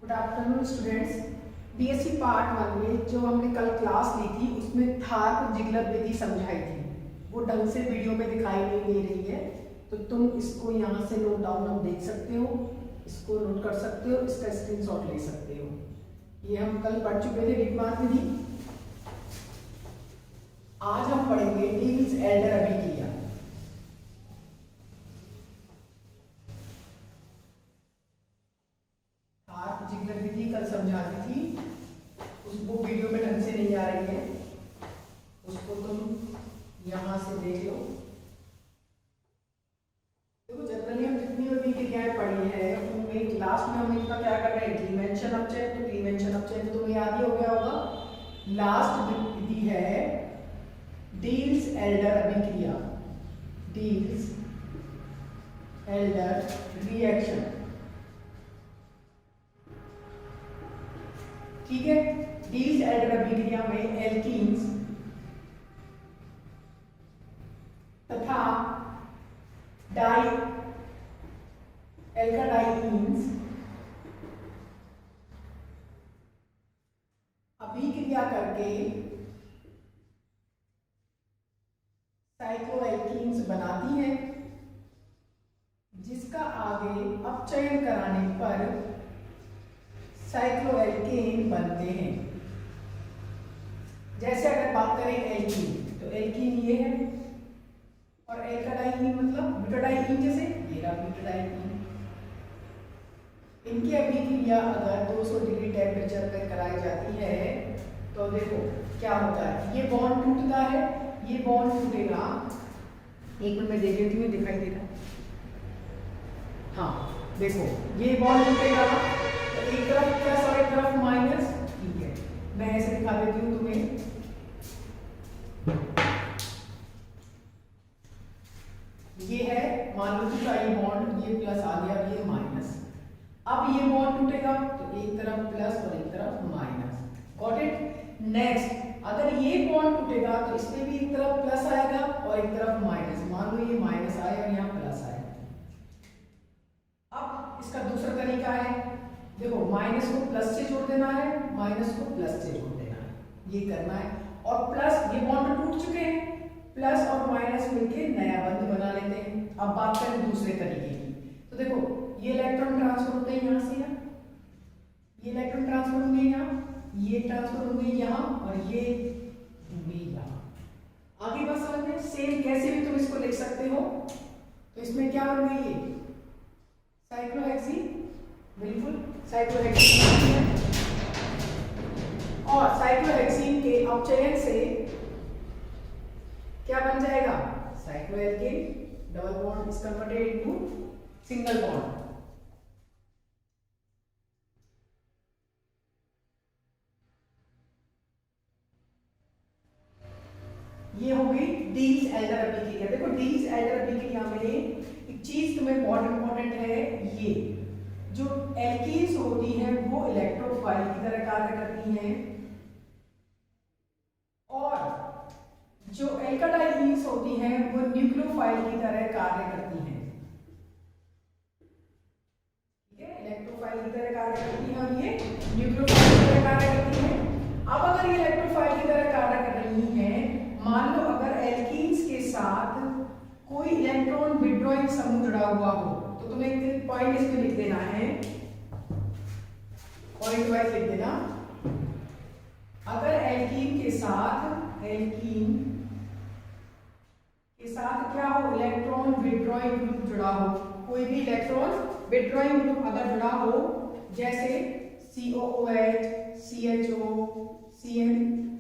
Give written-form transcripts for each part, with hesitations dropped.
Good afternoon students. BSc part 1 में जो हमने कल क्लास ली थी उसमें थार्प जिगलर विधि समझाई थी, वो ढंग से वीडियो में दिखाई नहीं दे रही है, तो तुम इसको यहाँ से नोट डाउन अब देख सकते हो, इसको नोट कर सकते हो, इसका स्क्रीनशॉट ले सकते हो। ये हम कल पढ़ चुके थे विद्यमान विधि। आज हम पढ़ेंगे डील्स एल्डर अभिक्रिया। थार्प जिगलर विधि कल समझाती थी, वो वीडियो में ढंग से नहीं आ रही है, उसको तुम यहां से देख लो। देखो जनरली हम जितनी भी क्रियाएं पढ़ी है उनमें लास्ट में हम इनका क्या कर रहे हैं, क्लीमेंशन अपचयन। तो क्लीमेंशन अपचयन तो तुम्हें याद ही हो गया होगा। लास्ट विधि है डील्स एल्डर अभिक्रिया, डील्स एल्डर रिएक्शन। ठीक है, डील्स एल्डर अभिक्रिया में एल्कीन्स तथा डाई एल्काडाइन्स अभिक्रिया करके साइक्लोएल्कीन्स बनाती हैं, जिसका आगे अपचयन कराने पर साइक्लोएल्केन बनते हैं। जैसे अगर बात करें एल्कीन, तो एल्कीन ये है, और एल्काडाइन मतलब ब्यूटाडाइन, जैसे ये रहा ब्यूटाडाइन। इनकी अभिक्रिया अगर 200 डिग्री टेम्परेचर पर कराई जाती है तो देखो क्या होता है, ये बॉन्ड टूटता है, ये बॉन्ड टूटेगा। एक मिनट में देख लेती हूँ, दिखाई दे रहा है? हाँ देखो, ये बॉन्ड टूटेगा, एक तरफ प्लस और एक तरफ माइनस। ठीक है, मैं ऐसे दिखा देती हूँ तुम्हें। ये है, मान लो कि ये बॉन्ड, ये प्लस आ गया, ये माइनस। अब ये बॉन्ड टूटेगा तो एक तरफ प्लस और एक तरफ माइनस। Got it? नेक्स्ट, अगर ये बॉन्ड टूटेगा तो इसमें भी एक तरफ प्लस आएगा और एक तरफ माइनस। मान लो ये माइनस आए और यहाँ प्लस आए। अब इसका दूसरा तरीका है, देखो माइनस को प्लस से जोड़ देना है, माइनस को प्लस से जोड़ देना है, ये करना है। और प्लस, ये बॉन्ड टूट चुके हैं, प्लस और माइनस मिलके नया बंध बना लेते हैं। अब बात करें दूसरे तरीके की, तो देखो ये इलेक्ट्रॉन ट्रांसफर होते हैं यहाँ से यहाँ, ये इलेक्ट्रॉन ट्रांसफर होंगे यहाँ, ये ट्रांसफर होंगे यहाँ, और ये होंगे यहाँ। आगे बात समझ में? सेम कैसे भी तुम इसको लिख सकते हो। तो इसमें क्या बन गई, ये साइक्लोहेक्सीन, बिल्कुल साइक्लोहेक्सीन है। और साइक्लोहेक्सीन के अपचयन से क्या बन जाएगा, cycloalkane. Double bond is converted into single bond. ये हो गई डील्स एल्डर अभिक्रिया। देखो डील्स एल्डर अभिक्रिया में एक चीज तुम्हें बहुत इंपॉर्टेंट है, ये जो एल्कीन्स होती हैं वो इलेक्ट्रोफाइल की तरह कार्य करती हैं, और जो एल्काडाइन्स होती हैं वो न्यूक्लियोफाइल की तरह कार्य करती हैं। ठीक है, इलेक्ट्रोफाइल की तरह कार्य करती हैं और ये न्यूक्लियोफाइल की तरह कार्य करती हैं। अब अगर ये इलेक्ट्रोफाइल की तरह कार्य कर रही हैं, मान लो अगर एल्कीन्स के साथ कोई इलेक्ट्रॉन विड्रॉइंग समूह जुड़ा हुआ हो, तो तुम्हें एक पॉइंट इसमें लिख देना है, पॉइंट वाइज लिख देना। अगर एल्कीन के साथ क्या हो, इलेक्ट्रॉन विड्रॉइंग ग्रुप जुड़ा हो, कोई भी इलेक्ट्रॉन विड्रॉइंग ग्रुप अगर जुड़ा हो, जैसे COOH, CHO, CN,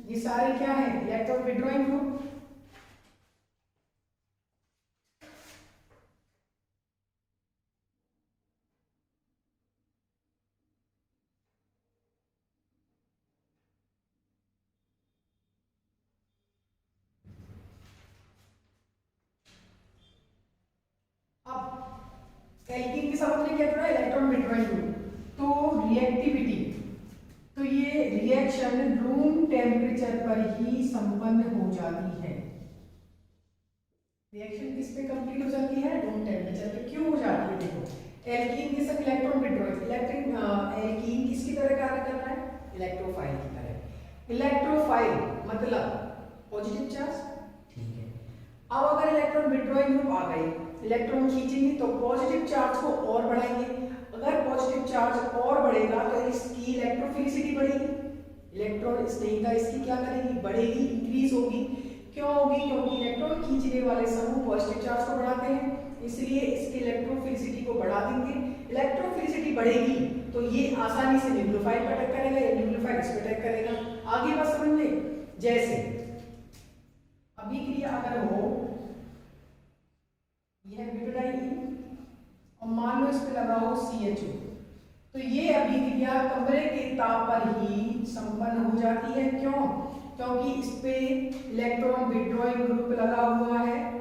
ये सारे क्या है, इलेक्ट्रॉन विड्रॉइंग ग्रुप। अब एल्कीन के साथ में क्या जुड़ा, इलेक्ट्रॉन विड्रॉइंग ग्रुप। तो रिएक्टिविटी, तो ये रिएक्शन रूम टेम्परेचर पर ही संपन्न हो जाती है। रिएक्शन किस पे कंप्लीट हो जाती है, टेम्परेचर पे। क्यों हो जाती है, देखो एल्कीन के साथ इलेक्ट्रॉन विड्रॉइंग, एल्कीन की इलेक्ट्रोफाइल की तरह। इलेक्ट्रोफाइल मतलब पॉजिटिव चार्ज, ठीक है। अब अगर इलेक्ट्रॉन विड्रॉइंग ग्रुप आ गए, इलेक्ट्रॉन खींचेंगे तो पॉजिटिव चार्ज को और बढ़ाएंगे। अगर पॉजिटिव चार्ज और बढ़ेगा तो इसकी इलेक्ट्रोफिलिसिटी बढ़ेगी, इलेक्ट्रॉन स्नेहिता इसकी क्या करेगी, बढ़ेगी, इंक्रीज होगी। क्यों होगी, क्योंकि इलेक्ट्रॉन खींचने वाले समूह पॉजिटिव चार्ज को बढ़ाते हैं, इसलिए इसकी इलेक्ट्रोफिलिसिटी को बढ़ा देंगे। इलेक्ट्रोफिलिसिटी बढ़ेगी तो ये आसानी से न्यूक्लियोफाइल पर अटैक करेगा या न्यूक्लियोफाइल इस पर अटैक करेगा। आगे बात समझ में, जैसे अभिक्रिया अगर हो, यह ब्यूटाडाइन और मान लो इस पे लगा हो CHO, तो ये अभिक्रिया कमरे के ताप पर ही संपन्न हो जाती है। क्यों, क्योंकि इस पे इलेक्ट्रॉन विड्रॉइंग ग्रुप लगा हुआ है।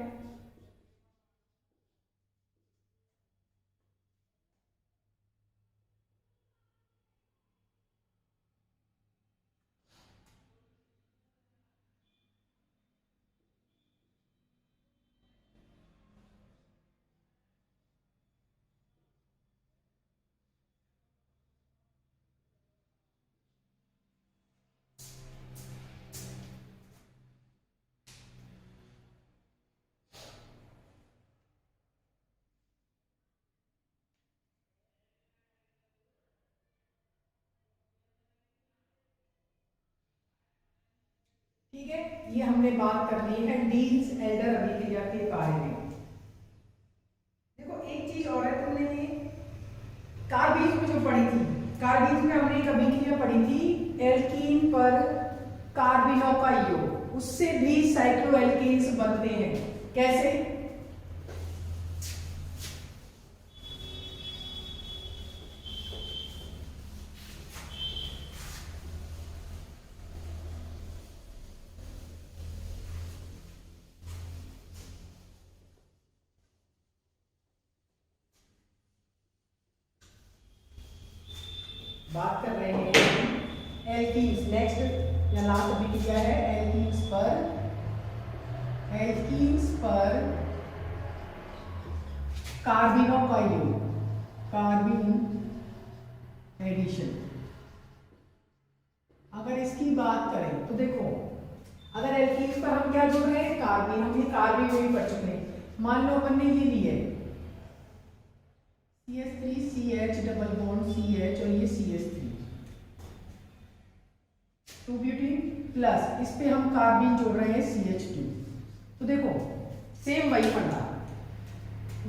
ठीक है, ये हमने बात कर ली है डील्स एल्डर अभिक्रिया के बारे में। देखो एक चीज और है, तुमने ये कार्बीन में जो पढ़ी थी, कार्बीन में हमने एक अभिक्रिया पढ़ी थी एल्कीन पर कार्बिनों का योग, उससे भी साइक्लोएल्केन्स बनते हैं। कैसे, बात कर रहे हैं एल्कीन्स। नेक्स्ट या लास्ट अभिक्रिया है एल्कीन्स पर कार्बिनों का योग, कार्बिन एडिशन। अगर इसकी बात करें तो देखो, अगर एल्कीन्स पर हम क्या जोड़ रहे हैं, कार्बिन, हम ये कार्बिन में भी पढ़ चुके हैं। मान लो अपन ने ये ली है CH3CH डबल बॉन्ड CH और ये CH3, 2 ब्यूटीन प्लस इस पे हम कार्बिन जोड़ रहे हैं CH2। तो देखो सेम वही फंडा,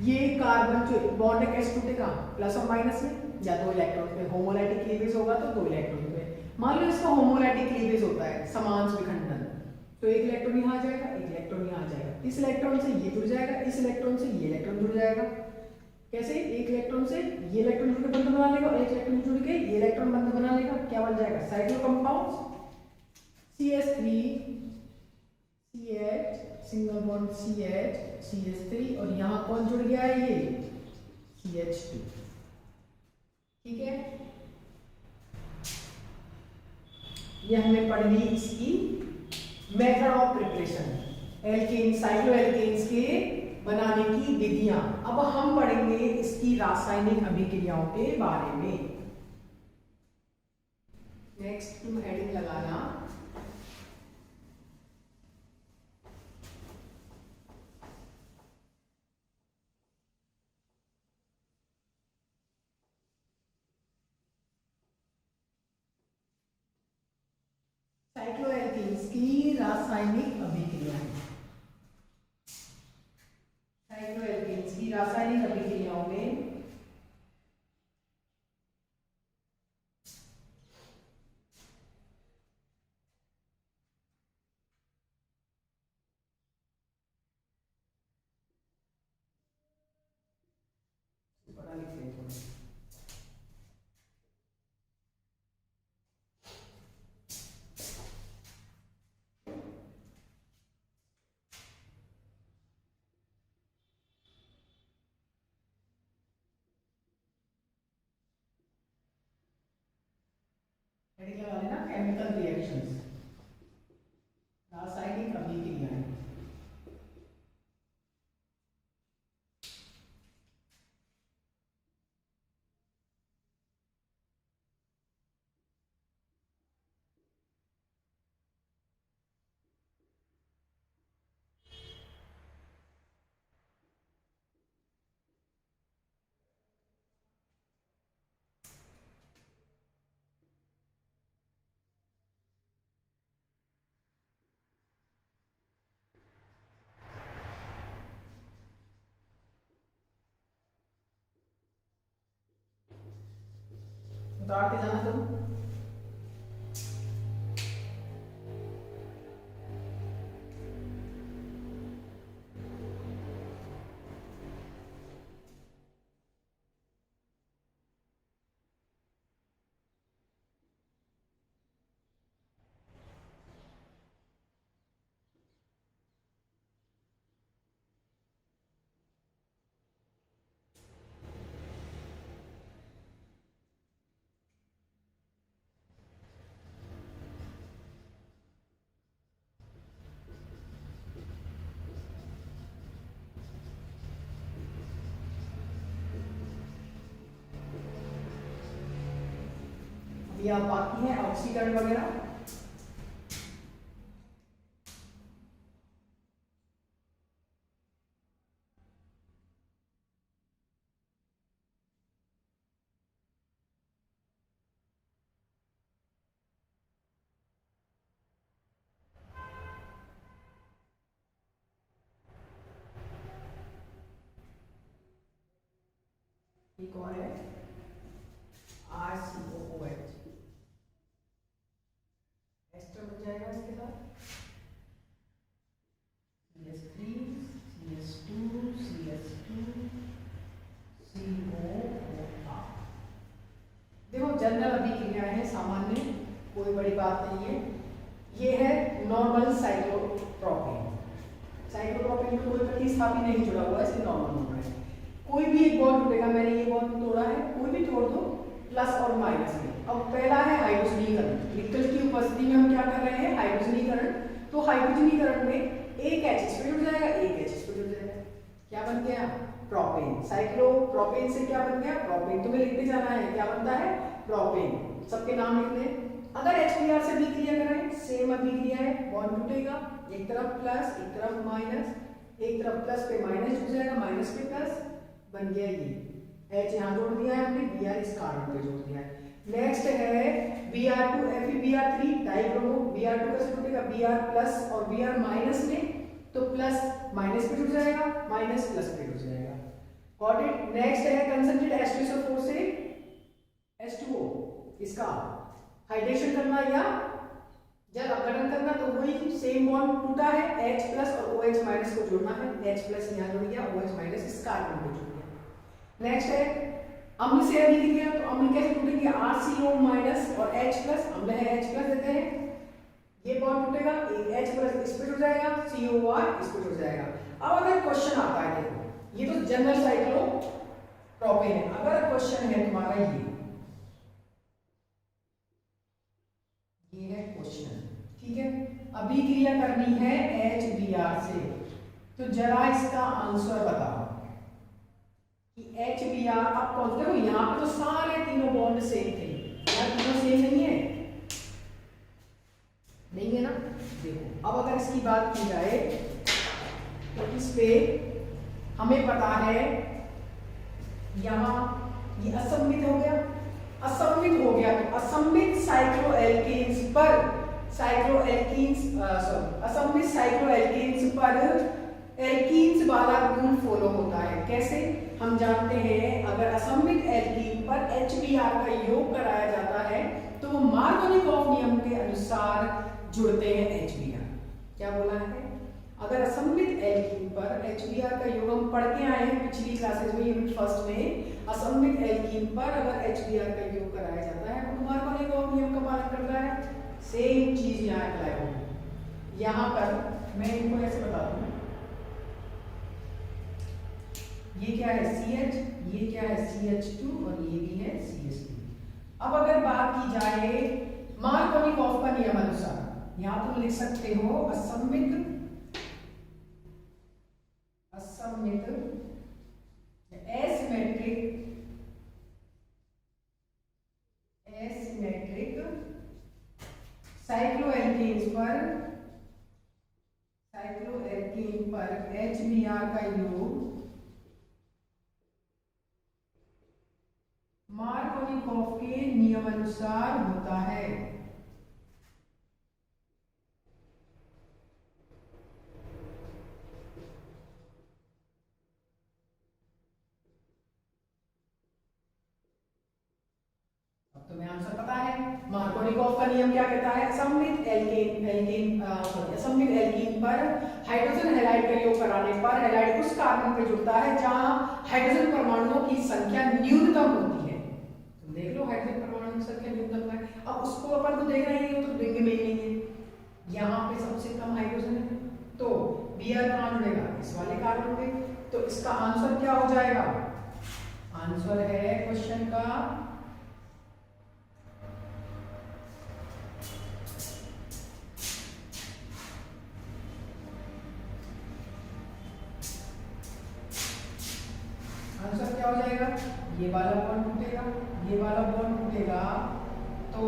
ये कार्बन जो बॉन्ड है कैसे टूटेगा, प्लस और माइनस में, या दो इलेक्ट्रॉन पे होमोलैटिक क्लीवेज होगा तो दो इलेक्ट्रॉन पे। मान लो इसका होमोलैटिक क्लीवेज होता है, समान विखंडन, तो एक इलेक्ट्रॉन यहाँ आ जाएगा, एक इलेक्ट्रॉन यहाँ आ जाएगा, इस इलेक्ट्रॉन से ये जुड़ जाएगा, इस इलेक्ट्रॉन से ये इलेक्ट्रॉन जुड़ जाएगा। कैसे, एक इलेक्ट्रॉन से ये इलेक्ट्रॉन जुड़ के बंध बना लेगा और एक इलेक्ट्रॉन जुड़ के ये इलेक्ट्रॉन बंध बना लेगा। क्या बन जाएगा, cyclo compound CH3 CH single bond CH CH3 और यहाँ कौन जुड़ गया है, ये CH2। ठीक है, ये हमने पढ़ ली इसकी method of preparation, alkane cycloalkanes के बनाने की विधियां। अब हम पढ़ेंगे इसकी रासायनिक अभिक्रियाओं के बारे में। नेक्स्ट तुम हेडिंग लगाना साइक्लोएल्केन्स की रासायनिक अभिक्रियाएं। साइक्लोएल्केन्स की रासायनिक अभिक्रियाओं में बड़ा लिख लें थोड़ा। हेडिंग लगा लेना केमिकल रिएक्शंस, रासायनिक अभिक्रियाएं। उतारते जाना तुम। या बाकी है ऑक्सीकरण वगैरह। एक और है RCOOH, एस्टर बन जाएगा इसके साथ CH3 CH2 CH2 COOR। देखो जनरल अभिक्रिया है, सामान्य, कोई बड़ी बात नहीं है। ये है नॉर्मल साइक्लोप्रोपेन। साइक्लोप्रोपेन में कोई प्रतिस्थापी नहीं जुड़ा हुआ है, इसलिए नॉर्मल होना है। कोई भी एक बॉन्ड टूटेगा, मैंने ये बॉन्ड तोड़ा है, कोई भी तोड़ दो प्लस और माइनस में। अब पहला है हाइड्रोजनीकरण। निकल की उपस्थिति में हम क्या कर रहे हैं, हाइड्रोजनीकरण। तो हाइड्रोजनीकरण में एक H इस पे जुड़ जाएगा, एक H इस पे जुड़ जाएगा, क्या बन गया, प्रोपेन। साइक्लोप्रोपेन से क्या बन गया, प्रोपेन। तुम्हें लिखते जाना है क्या बनता है, प्रोपेन। सबके नाम लिख लें। अगर HBr से अभिक्रिया करें, सेम अभिक्रिया है, बॉन्ड टूटेगा, एक तरफ प्लस एक तरफ माइनस, एक तरफ प्लस पे माइनस जुड़ जाएगा, माइनस पे प्लस, बन गया ये। H यहाँ जोड़ दिया है हमने, Br इस कार्बन पे जोड़ दिया है। नेक्स्ट है Br2 FeBr3 डाइब्रोमो। Br2 कैसे टूटेगा, Br प्लस और Br माइनस में, तो प्लस माइनस पे जुड़ जाएगा, माइनस प्लस पे जुड़ जाएगा। Got it. नेक्स्ट है कंसंट्रेट H2SO4 से H2O, इसका हाइड्रेशन करना या जल अपघटन करना, तो वही सेम बॉन्ड टूटा है, H प्लस और OH माइनस को जोड़ना है। H प्लस यहाँ जुड़ गया, OH माइनस इस कार्बन पे जुड़ गया। नेक्स्ट है अम्ल से अभिक्रिया। तो अम्ल कैसे टूटेंगे, RCO माइनस और H प्लस, अम्ल है H प्लस देते हैं, ये बॉन्ड टूटेगा, एक H प्लस इस पे जुड़ जाएगा, COR इस पे जुड़ जाएगा। अब अगर क्वेश्चन आता है, देखो ये तो जनरल साइक्लोप्रोपेन है, अगर क्वेश्चन है तुम्हारा ये है क्वेश्चन, ठीक है, अभिक्रिया करनी है HBr से, तो जरा इसका आंसर बताओ कि HBr। अब कौन, देखो यहाँ पे तो सारे तीनों बॉन्ड सेम थे, यहाँ तीनों सेम नहीं है, नहीं है ना। देखो अब अगर इसकी बात की जाए तो इस पे हमें पता है, यहाँ ये असममित हो गया, असममित हो गया, तो असममित साइक्लोएल्केन्स पर असममित साइक्लोएल्केन्स पर एल्कीन्स वाला रूल फॉलो होता है। कैसे, हम जानते हैं अगर असममित एल्कीन पर HBr का योग कराया जाता है तो वो मार्कोनिकॉफ नियम के अनुसार जुड़ते हैं HBr। क्या बोला है, अगर असममित एल्कीन पर HBr का योग, हम पढ़ के आए हैं पिछली क्लासेस में, यूनिट फर्स्ट में, असममित एल्कीन पर अगर HBr का योग कराया जाता है तो मार्कोनिकॉफ नियम का पालन करता है। सेम चीज यहाँ अप्लाई होगी। यहाँ पर मैं इनको ऐसे बता दूं, ये क्या है CH, ये क्या है CH2 और ये भी है CH2। अब अगर बात की जाए मार्कोनिकॉफ का नियम अनुसार, यहां तुम लिख सकते हो असममित एसिमेट्रिक साइक्लोएल्केन्स पर HBr का योग मार्कोनिकॉफ के नियम अनुसार होता है। तुम्हें आंसर पता है। मार्कोनिकॉफ का नियम क्या कहता है, असममित एल्कीन पर हाइड्रोजन हैलाइड का योग कराने पर हैलाइड उस कार्बन पे जुड़ता है जहां हाइड्रोजन परमाणुओं की संख्या न्यूनतम होती है। तुम देख लो हाइड्रोजन परमाणुओं की संख्या न्यूनतम है। अब उसको अपन को देख रहे हैं, तो देंगे में ही नहीं है, यहाँ पे सबसे कम हाइड्रोजन है, तो Br कहाँ जुड़ेगा, इस वाले कार्बन पे। तो इसका आंसर क्या हो जाएगा, आंसर है क्वेश्चन का आंसर क्या हो जाएगा, ये वाला बॉन्ड टूटेगा, ये वाला बॉन्ड टूटेगा, तो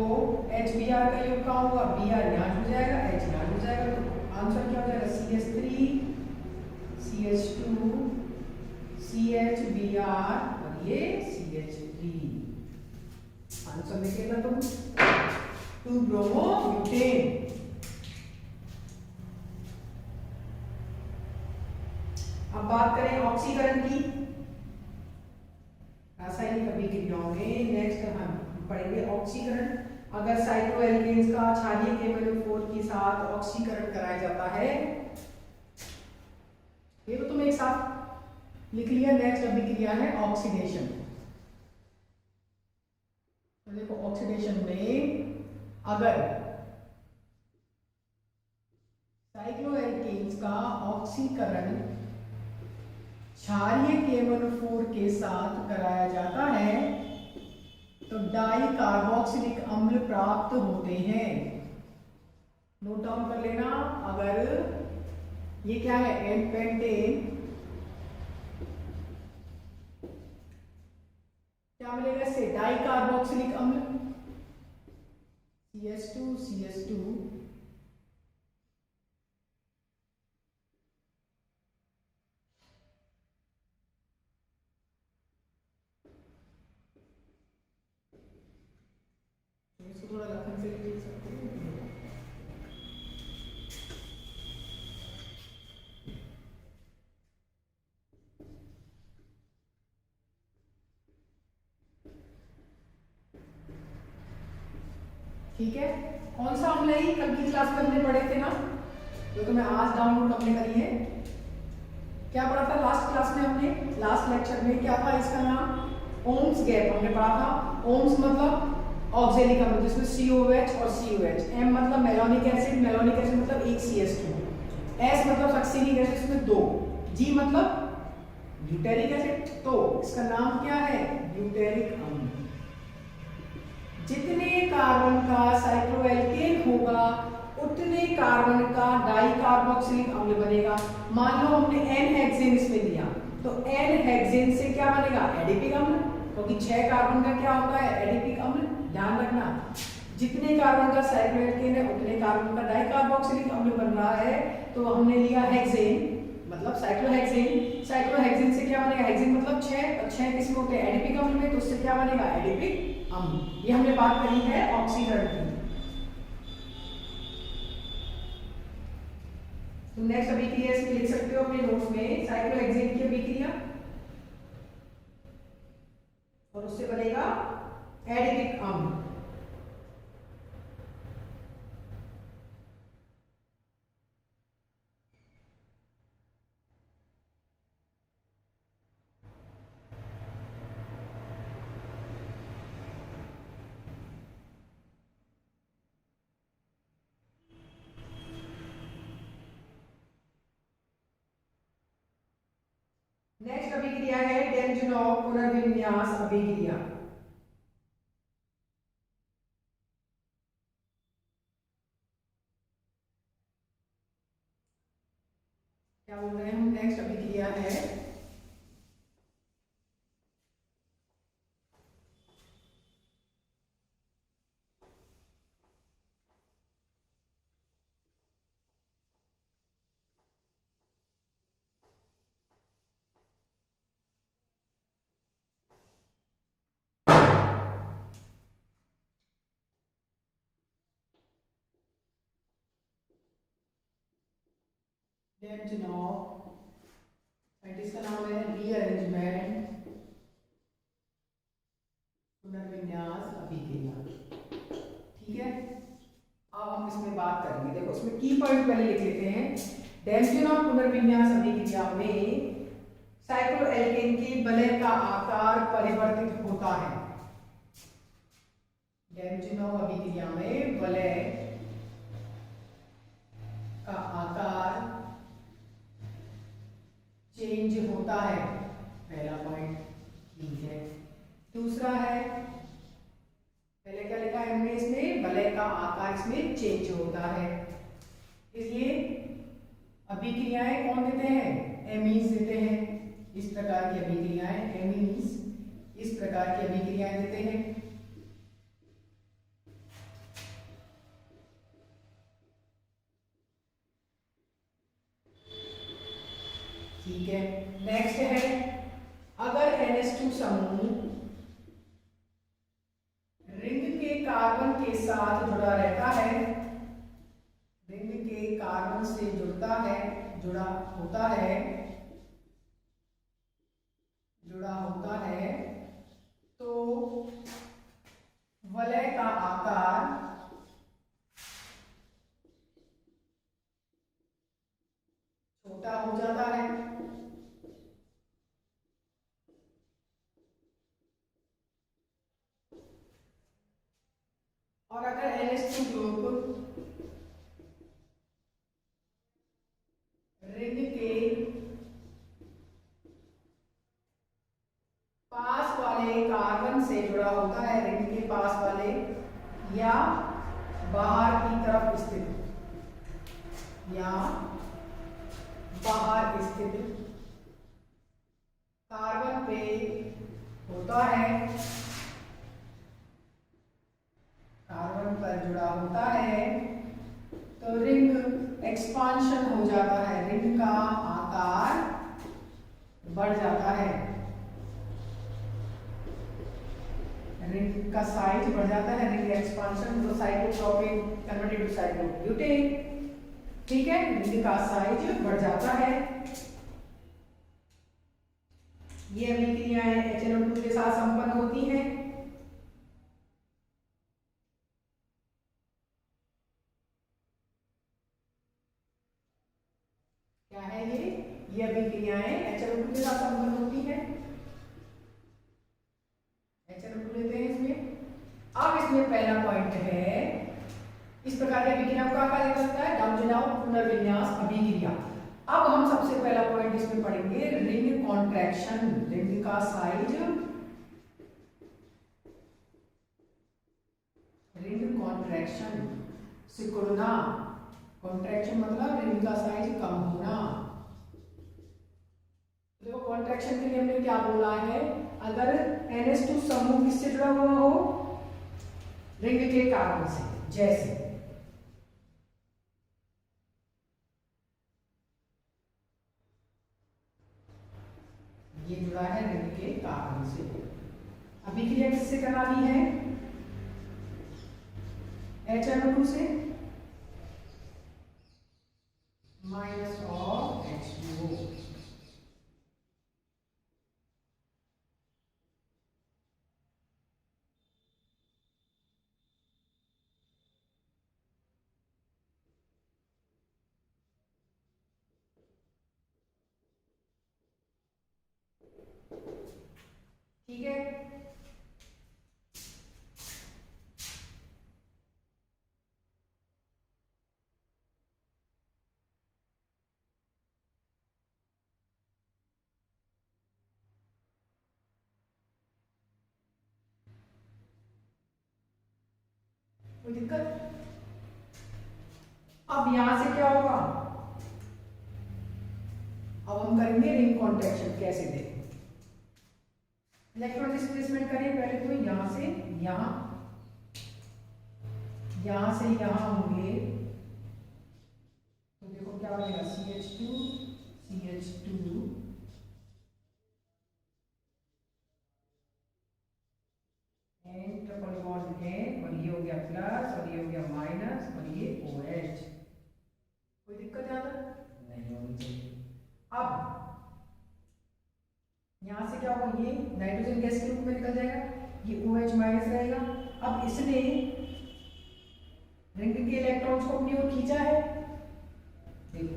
HBr का योग कहाँ होगा, Br यहाँ जुड़ जाएगा, H यहाँ जुड़ जाएगा, तो आंसर क्या हो जाएगा CH3 CH2 CHBr और ये CH3। आंसर लिखेगा तुम 2-ब्रोमोब्यूटेन। अब बात करें ऑक्सीकरण की, रासायनिक अभिक्रियाओं में नेक्स्ट हम पढ़ेंगे ऑक्सीकरण। अगर साइक्लोएल्केन्स का क्षारीय KMnO4 के साथ ऑक्सीकरण कराया जाता है, ये तो तुम एक साथ लिख लिया। नेक्स्ट अभिक्रिया है ऑक्सीडेशन। तो देखो ऑक्सीडेशन में अगर साइक्लोएल्केन्स का ऑक्सीकरण क्षारीय KMnO4 के साथ कराया जाता है तो डाई कार्बोक्सिलिक अम्ल प्राप्त होते हैं। नोट डाउन कर लेना, अगर ये क्या है एन पेंटेन, क्या मिलेगा इससे, डाई कार्बोक्सिलिक अम्ल CH2 इसको थोड़ा लखन से लिख सकते हैं। ठीक है, कौन सा अम्ल है, कल की क्लास में हमने पढ़े थे ना, जो तो मैं आज डाउनलोड हमने करी है। क्या पढ़ा था लास्ट क्लास में हमने, लास्ट लेक्चर में क्या था इसका नाम, ओम्स गैप हमने पढ़ा था। ओम्स मतलब ऑक्जेलिक अम्ल जिसमें COH और COH, M मतलब मेलोनिक एसिड मतलब एक CH2, S मतलब सक्सिनिक एसिड इसमें 2, G मतलब ब्यूटेरिक एसिड, तो इसका नाम क्या है, ब्यूटेरिक अम्ल। जितने कार्बन का साइक्लोएल्केन होगा उतने कार्बन का डाई कार्बोक्सिलिक अम्ल बनेगा। मान लो हमने N-हेक्सेन इसमें दिया, तो N-हेक्सेन से क्या बनेगा, एडिपिक अम्ल, क्योंकि 6 कार्बन का क्या होता है, एडिपिक अम्ल। ध्यान रखना, जितने कार्बन का साइक्लोएल्केन है उतने कार्बन का डाई कार्बोक्सिलिक अम्ल बन रहा है। तो हमने लिया हेक्सेन मतलब साइक्लोहेक्सेन, साइक्लोहेक्सेन से क्या बनेगा, हेक्सेन मतलब 6 और 6 किसमें होते हैं, एडिपिक अम्ल में, तो उससे क्या बनेगा, एडिपिक अम्ल। ये हमने बात करी है ऑक्सीकरण की। तो नेक्स्ट अभिक्रिया इसमें लिख सकते हो अपने नोट्स में, साइक्लोहेक्सेन की अभिक्रिया और उससे बनेगा एडिपिक अम्ल। नेक्स्ट अभिक्रिया है डेन्जनॉव पुनर्विन्यास अभिक्रिया। क्या बोल रहे हैं हम, नेक्स्ट अभिक्रिया है डेन्जनॉव, साइंटिस्ट का नाम है रीअरेंजमेंट पुनर्विन्यास अभिक्रिया। अभिक्रिया। ठीक है, अब हम इसमें बात करेंगे। देखो इसमें की पॉइंट पहले लिख लेते हैं। डैम्पियन पुनर्विन्यास अभिक्रिया में साइक्लोएल्केन के वलय का आकार परिवर्तित होता है। डैम्पियन अभिक्रिया में वलय का आकार चेंज होता है, पहला पॉइंट। ठीक है, दूसरा है, पहले क्या लिखा है हमने इसमें, वलय का आकार इसमें चेंज होता है। इसलिए अभिक्रियाएं कौन देते हैं, एमीन्स देते हैं। इस प्रकार की अभिक्रियाएं, एमीन्स इस प्रकार की अभिक्रियाएं देते हैं। ठीक है, नेक्स्ट है, अगर NH2 समूह रिंग के कार्बन के साथ जुड़ा रहता है, रिंग के कार्बन से जुड़ा होता है, तो वलय का आकार छोटा हो जाता है। और अगर NH2 ग्रुप रिंग के पास वाले कार्बन से जुड़ा होता है, रिंग के पास वाले या बाहर की तरफ स्थित कार्बन पे होता है, कार्बन पर जुड़ा होता है, तो रिंग एक्सपांशन हो जाता है, रिंग का आकार बढ़ जाता है, रिंग का साइज बढ़ जाता है, रिंग एक्सपांशन, तो साइक्लोप्रोपेन कन्वर्टेड टू साइक्लोब्यूटेन। ठीक है, रिंग का साइज बढ़ जाता है। ये अभिक्रियाएं HNO2 के साथ संपन्न होती हैं। क्या है ये अभिक्रियाएं HNO2 के साथ संपन्न होती हैं। HNO2 लेते हैं इसमें। अब इसमें पहला पॉइंट है, इस प्रकार की अभिक्रियाओं का कहा जाता है डैम्पियन पुनर्विन्यास अभिक्रिया। अब हम सबसे पहला पॉइंट इसमें पढ़ेंगे, रिंग कॉन्ट्रैक्शन। रिंग का साइज, रिंग कॉन्ट्रैक्शन, सिकुड़ना। कॉन्ट्रैक्शन मतलब रिंग का साइज कम होना। देखो कॉन्ट्रैक्शन के लिए हमने क्या बोला है, अगर NH2 समूह किससे जुड़ा हुआ हो, रिंग के कार्बन से, जैसे ये जुड़ा है रिंग के कार्बन से। अभिक्रिया किससे करानी है, HNO2 से माइनस ऑफ H2O। ठीक है, कोई दिक्कत। अब यहां से क्या होगा, अब हम करेंगे रिंग कॉन्ट्रैक्शन। कैसे देखें, इलेक्ट्रॉन डिस्प्लेसमेंट करें पहले, तो यहां से यहां, यहां से यहां होंगे, तो देखो क्या बनेगा, CH2 CH2 and triple bond है, और ये हो गया प्लस, और ये हो गया माइनस, और ये OH। कोई दिक्कत यहां तक नहीं होनी चाहिए। अब यहां से क्या होगा, ये नाइट्रोजन गैस के रूप में निकल जाएगा, ये OH माइनस रहेगा। अब ने रिंग के इलेक्ट्रॉन्स को अपनी ओर खींचा है। देखो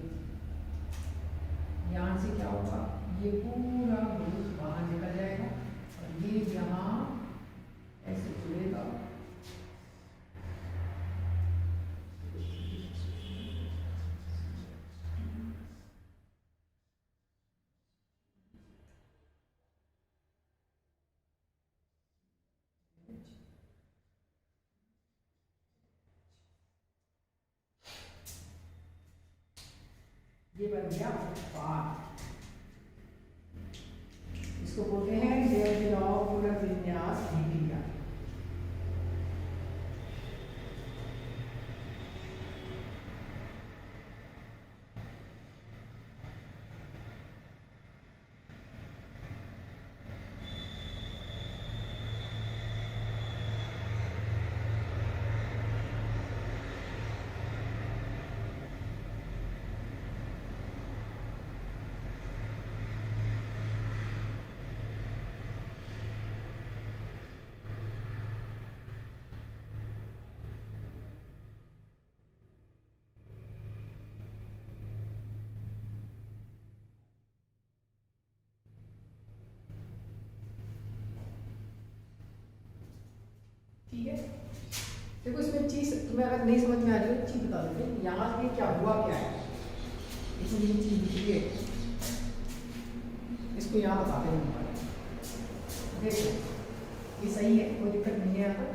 यहां से क्या होगा, ये पूरा ग्रुप बाहर निकल जाएगा और ये यहां ऐसे जुड़ेगा। ये बन गया उत्पाद। इसको बोलते हैं डेल लॉ पुनर्विन्यास अभिक्रिया। ठीक है, देखो इसमें चीज तुम्हें अगर नहीं समझ में आ रही है चीज बता देते हैं। यहाँ पे क्या हुआ क्या है, इसमें ये चीज लिखी है, इसको यहाँ बताते हैं। देखो ये सही है, कोई दिक्कत नहीं है। यहाँ पर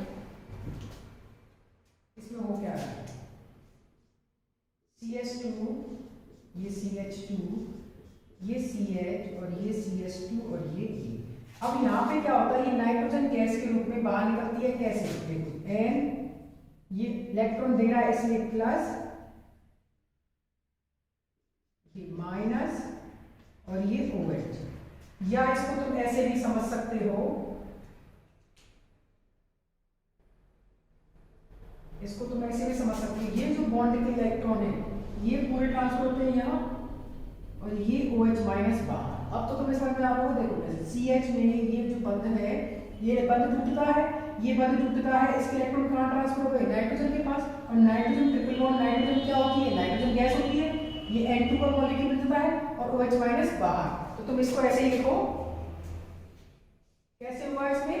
इसमें हो क्या रहा है, CH2, ये CH2, ये CH और ये CH2 और ये अब यहाँ पे क्या होता है, ये नाइट्रोजन गैस के रूप में बाहर निकलती है। कैसे, देखो N, ये इलेक्ट्रॉन दे रहा है इसलिए प्लस, ये माइनस और ये OH, या इसको तुम ऐसे भी समझ सकते हो, इसको तुम ऐसे भी समझ सकते हो। ये जो बॉन्ड के इलेक्ट्रॉन है ये पूरे ट्रांसफर होते हैं यहाँ और ये OH माइनस बाहर। अब तो तुम्हें समझ में आ रहा होगा। देखो CH में ये जो बंधन है, ये बंध टूटता है, ये बंध टूटता है, इसके इलेक्ट्रॉन कहाँ ट्रांसफर हो गए, नाइट्रोजन के पास। और नाइट्रोजन ट्रिपल बॉन्ड, नाइट्रोजन क्या होती है, नाइट्रोजन गैस होती है। ये N2 का मॉलिक्यूल मिलता है और OH माइनस बाहर। तो तुम इसको ऐसे ही लिखो, कैसे हुआ इसमें,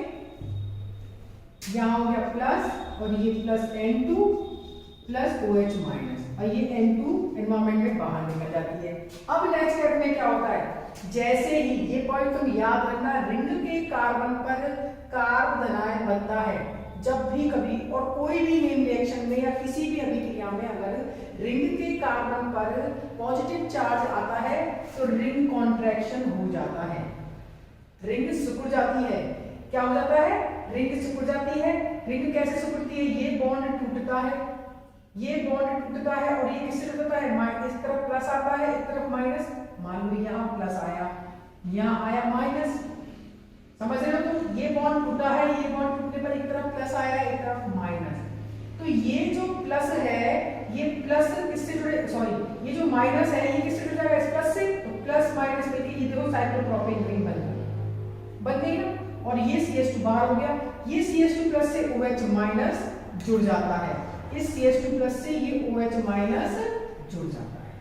यहाँ हो गया प्लस और ये plus N2 plus OH minus और ये N2 एनवायरमेंट में बाहर निकल जाती है। अब नेक्स्ट स्टेप में क्या होता है, जैसे ही ये पॉइंट तुम याद रखना, रिंग के कार्बन पर कार्ब धनायन बनता है जब भी कभी, और कोई भी नेम रिएक्शन में या किसी भी अभिक्रिया में अगर रिंग के कार्बन पर पॉजिटिव चार्ज आता है तो रिंग कॉन्ट्रैक्शन हो जाता है, रिंग सिकुड़ जाती है। क्या हो जाता है, रिंग सिकुड़ जाती है। रिंग कैसे सिकुड़ती है, ये बॉन्ड टूटता है, ये बॉन्ड टूटता है और ये किससे टूटता है, माइनस, इस तरफ प्लस आता है, इस तरफ माइनस। मान लो यहाँ प्लस आया, यहाँ आया माइनस, समझ रहे हो तुम, ये बॉन्ड टूटा है, ये बॉन्ड टूटने पर एक तरफ प्लस आया, एक तरफ माइनस। तो ये जो प्लस है, ये प्लस किससे जुड़े, सॉरी ये जो माइनस है ये किससे जुड़ जाएगा, इस प्लस से। तो प्लस माइनस लेके ये देखो साइक्लोप्रोपेन रिंग बन गई ना। और ये CH2 बाहर हो गया, ये CH2 प्लस से OH माइनस जुड़ जाता है, इस CH2 प्लस से ये OH माइनस जुड़ जाता है।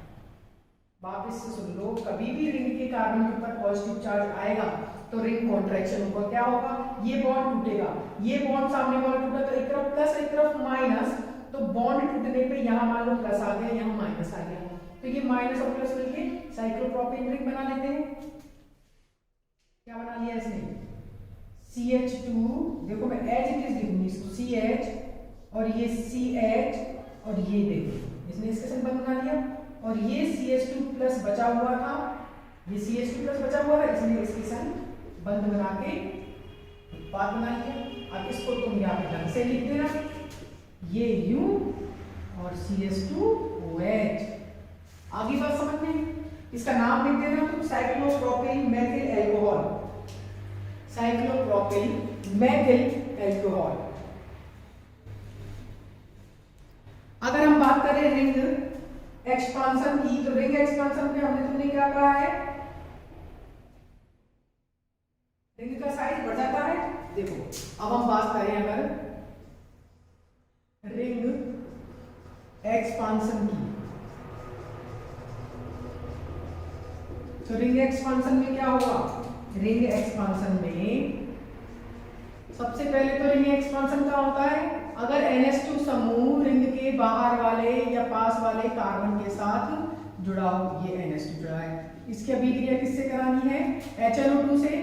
वापस से सुन लो, कभी भी रिंग के कार्बन के ऊपर पॉजिटिव चार्ज आएगा तो रिंग कॉन्ट्रैक्शन होगा। क्या होगा, ये बॉन्ड टूटेगा, ये बॉन्ड सामने वाला टूटा तो एक तरफ प्लस एक तरफ माइनस, तो बॉन्ड टूटने पे यहाँ मान लो प्लस आ गया, यहाँ माइनस आ गया, तो ये माइनस और प्लस मिलके साइक्लोप्रोपेन रिंग बना लेते हैं। क्या बना लिया इसने, CH2, देखो मैं एच इट इज लिखूंगी इसको, CH और ये CH और ये देखो इसने इसके संग बंद बना लिया। और ये CH2 प्लस बचा हुआ था, ये CH2 प्लस बचा हुआ था, इसलिए इसके संग बंद बना के उत्पाद बना लिया। अब इसको तुम यहाँ पे ढंग से लिख देना, ये U और CH2OH। आगे बात समझ में, इसका नाम लिख देना तुम cyclopropyl methyl alcohol, cyclopropyl methyl alcohol. अगर हम बात करें रिंग एक्सपांशन की, तो रिंग एक्सपांशन में हमने तुमने क्या कहा है, रिंग का साइज बढ़ जाता है। देखो अब हम बात करें अगर एक्सपांशन की। तो रिंग एक्सपांशन में क्या होगा? रिंग एक्सपांशन में सबसे पहले तो रिंग एक्सपांशन का होता है अगर NH2 समूह रिंग के बाहर वाले या पास वाले कार्बन के साथ जुड़ा हो। ये NH2 जुड़ा है, इसकी अभिक्रिया किससे करानी है? HNO2 से।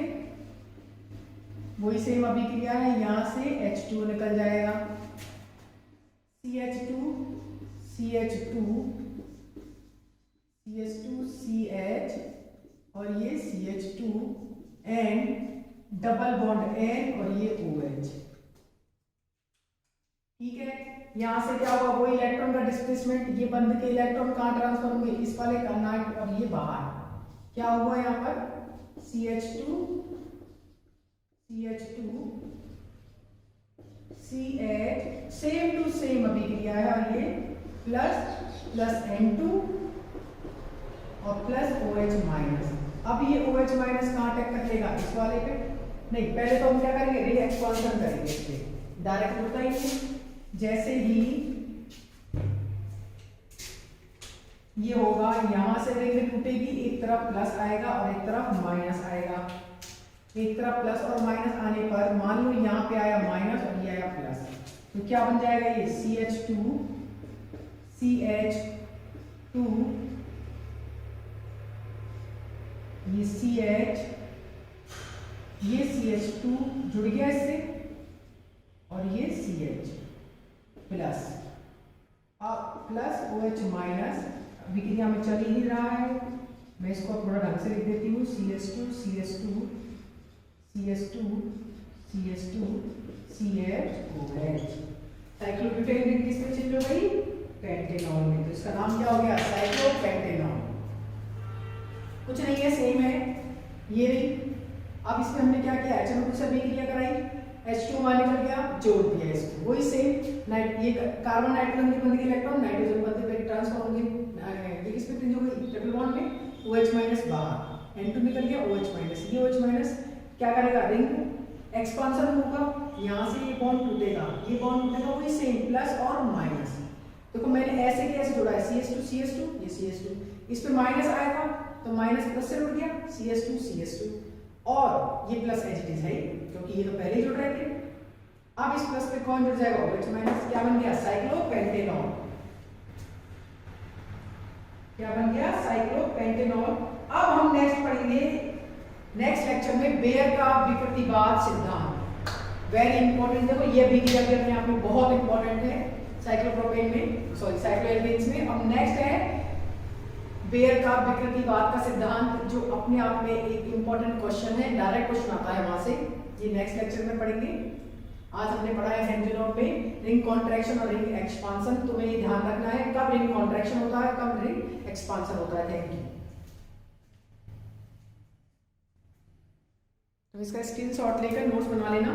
वही सेम अभिक्रिया है, यहां से H2 निकल जाएगा, CH2 CH2 CH2 CH और ये CH2 and double bond N और ये OH। ठीक है, यहां से क्या होगा? वो इलेक्ट्रॉन का डिस्प्लेसमेंट, ये बंद के इलेक्ट्रॉन कहां ट्रांसफर होंगे? इस वाले का नाइट और ये बाहर। क्या हुआ यहाँ पर? CH2 CH same to same अभिक्रिया है और ये प्लस N2 और प्लस OH माइनस। अब ये OH माइनस कहां अटैक कर लेगा? इस वाले पे नहीं, पहले तो हम क्या करेंगे? री एक्सपांशन करेंगे, इस पे डायरेक्ट होता ही नहीं। जैसे ही ये होगा, यहां से रिंग टूटेगी, एक तरफ प्लस आएगा और एक तरफ माइनस आएगा। एक तरफ प्लस और माइनस आने पर मान लो यहाँ पे आया माइनस और ये आया प्लस, तो क्या बन जाएगा? ये CH2 CH2 ये CH ये CH2 जुड़ गया इससे और ये CH प्लस, अब प्लस OH माइनस अभिक्रिया में चल ही नहीं रहा है। मैं इसको थोड़ा ढंग से लिख देती हूँ, CH2 CH2 CH2 CH2 CH cyclobutane ring किसमें चेंज हो गई? पेंटेनॉल में। तो इसका नाम क्या हो गया? साइक्लोपेंटेनॉल। कुछ नहीं है, सेम है ये रिंग। अब इसमें हमने क्या किया? HNO2 से अभिक्रिया कराई, H2 वहां निकल गया, जोड़ दिया इसको। वही सेम ये कार्बन नाइट्रोजन के बंधे इलेक्ट्रॉन नाइट्रोजन बंधे पे ट्रांसफर होंगे, ये किस पे चेंज हो गई? डबल बॉन्ड में OH माइनस बाहर, N2 निकल गया, OH माइनस। ये OH माइनस क्या करेगा? रिंग एक्सपांशन होगा, यहां से ये बॉन्ड टूटेगा, ये बॉन्ड टूटेगा, वही सेम प्लस और माइनस। देखो मैंने ऐसे कैसे जोड़ा है? CH2 CH2 ये CH2, इस पे माइनस आएगा तो माइनस प्लस से जुड़ गया, CH2 CH2 और ये प्लस एच इट इज है क्योंकि ये तो पहले ही जुड़ रहे थे। अब इस प्लस पे कौन जुड़ जाएगा? OH minus. क्या बन गया? साइक्लोपेंटेनॉल। क्या बन गया? साइक्लोपेंटेनॉल। अब हम नेक्स्ट पढ़ेंगे, नेक्स्ट लेक्चर में बेयर का विप्रतिवाद सिद्धांत। Very important. देखो ये भी अपने आप में बहुत इंपॉर्टेंट है साइक्लोप्रोपेन में, सॉरी साइक्लोएल्केन्स में। अब नेक्स्ट है बेयर का विकृतिवाद का सिद्धांत, जो अपने आप में एक इंपॉर्टेंट क्वेश्चन है, डायरेक्ट क्वेश्चन आता है वहां से। ये नेक्स्ट लेक्चर में पढ़ेंगे। आज हमने पढ़ा है हेंजनॉफ में रिंग कॉन्ट्रैक्शन और रिंग एक्सपांशन। तुम्हें ये ध्यान रखना है कब रिंग कॉन्ट्रैक्शन होता है, कब रिंग एक्सपांशन होता है। Thank you. तो इसका स्क्रीनशॉट लेकर नोट्स बना लेना।